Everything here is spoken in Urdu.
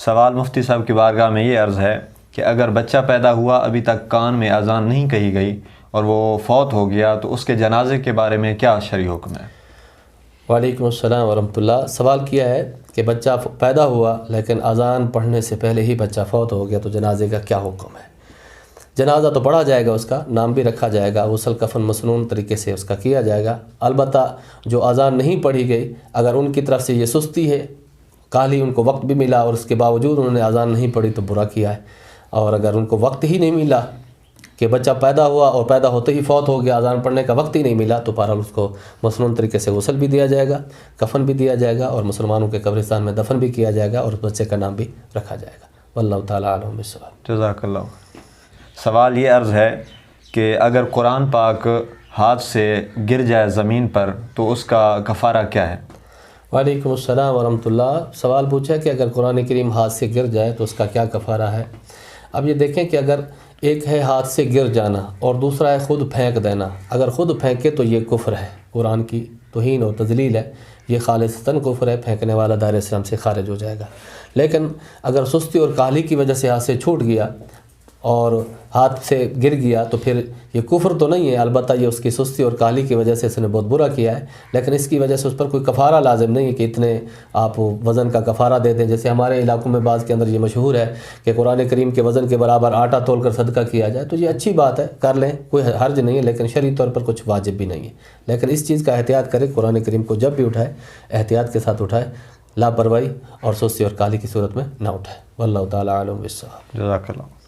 سوال مفتی صاحب کی بارگاہ میں یہ عرض ہے کہ اگر بچہ پیدا ہوا ابھی تک کان میں اذان نہیں کہی گئی اور وہ فوت ہو گیا تو اس کے جنازے کے بارے میں کیا شرعی حکم ہے؟ وعلیکم السلام ورحمۃ اللہ۔ سوال کیا ہے کہ بچہ پیدا ہوا لیکن اذان پڑھنے سے پہلے ہی بچہ فوت ہو گیا تو جنازے کا کیا حکم ہے؟ جنازہ تو پڑھا جائے گا، اس کا نام بھی رکھا جائے گا، غسل کفن مسنون طریقے سے اس کا کیا جائے گا۔ البتہ جو اذان نہیں پڑھی گئی، اگر ان کی طرف سے یہ سستی ہے، کاہلی ان کو وقت بھی ملا اور اس کے باوجود انہوں نے اذان نہیں پڑھی تو برا کیا ہے، اور اگر ان کو وقت ہی نہیں ملا کہ بچہ پیدا ہوا اور پیدا ہوتے ہی فوت ہو گیا، اذان پڑھنے کا وقت ہی نہیں ملا، تو بہرحال اس کو مسنون طریقے سے غسل بھی دیا جائے گا، کفن بھی دیا جائے گا، اور مسلمانوں کے قبرستان میں دفن بھی کیا جائے گا، اور اس بچے کا نام بھی رکھا جائے گا۔ واللہ تعالیٰ اعلم بالصواب۔ جزاک اللہ۔ سوال یہ عرض ہے کہ اگر قرآن پاک ہاتھ سے گر جائے زمین پر تو اس کا کفارہ کیا ہے؟ وعلیکم السلام ورحمۃ اللہ۔ سوال پوچھا کہ اگر قرآن کریم ہاتھ سے گر جائے تو اس کا کیا کفارہ ہے؟ اب یہ دیکھیں کہ اگر ایک ہے ہاتھ سے گر جانا اور دوسرا ہے خود پھینک دینا، اگر خود پھینکے تو یہ کفر ہے، قرآن کی توہین اور تذلیل ہے، یہ خالصتاً کفر ہے، پھینکنے والا دائرہ اسلام سے خارج ہو جائے گا۔ لیکن اگر سستی اور کاہلی کی وجہ سے ہاتھ سے چھوٹ گیا اور ہاتھ سے گر گیا تو پھر یہ کفر تو نہیں ہے، البتہ یہ اس کی سستی اور کاہلی کی وجہ سے اس نے بہت برا کیا ہے، لیکن اس کی وجہ سے اس پر کوئی کفارہ لازم نہیں ہے کہ اتنے آپ وزن کا کفارہ دے دیں۔ جیسے ہمارے علاقوں میں بعض کے اندر یہ مشہور ہے کہ قرآن کریم کے وزن کے برابر آٹا تول کر صدقہ کیا جائے، تو یہ اچھی بات ہے، کر لیں، کوئی حرج نہیں ہے، لیکن شرعی طور پر کچھ واجب بھی نہیں ہے۔ لیکن اس چیز کا احتیاط کریں، قرآن کریم کو جب بھی اٹھائے احتیاط کے ساتھ اٹھائے، لاپرواہی اور سستی اور کاہلی کی صورت میں نہ اٹھائے۔ واللہ تعالیٰ عالم بالصواب۔ جزاک اللہ۔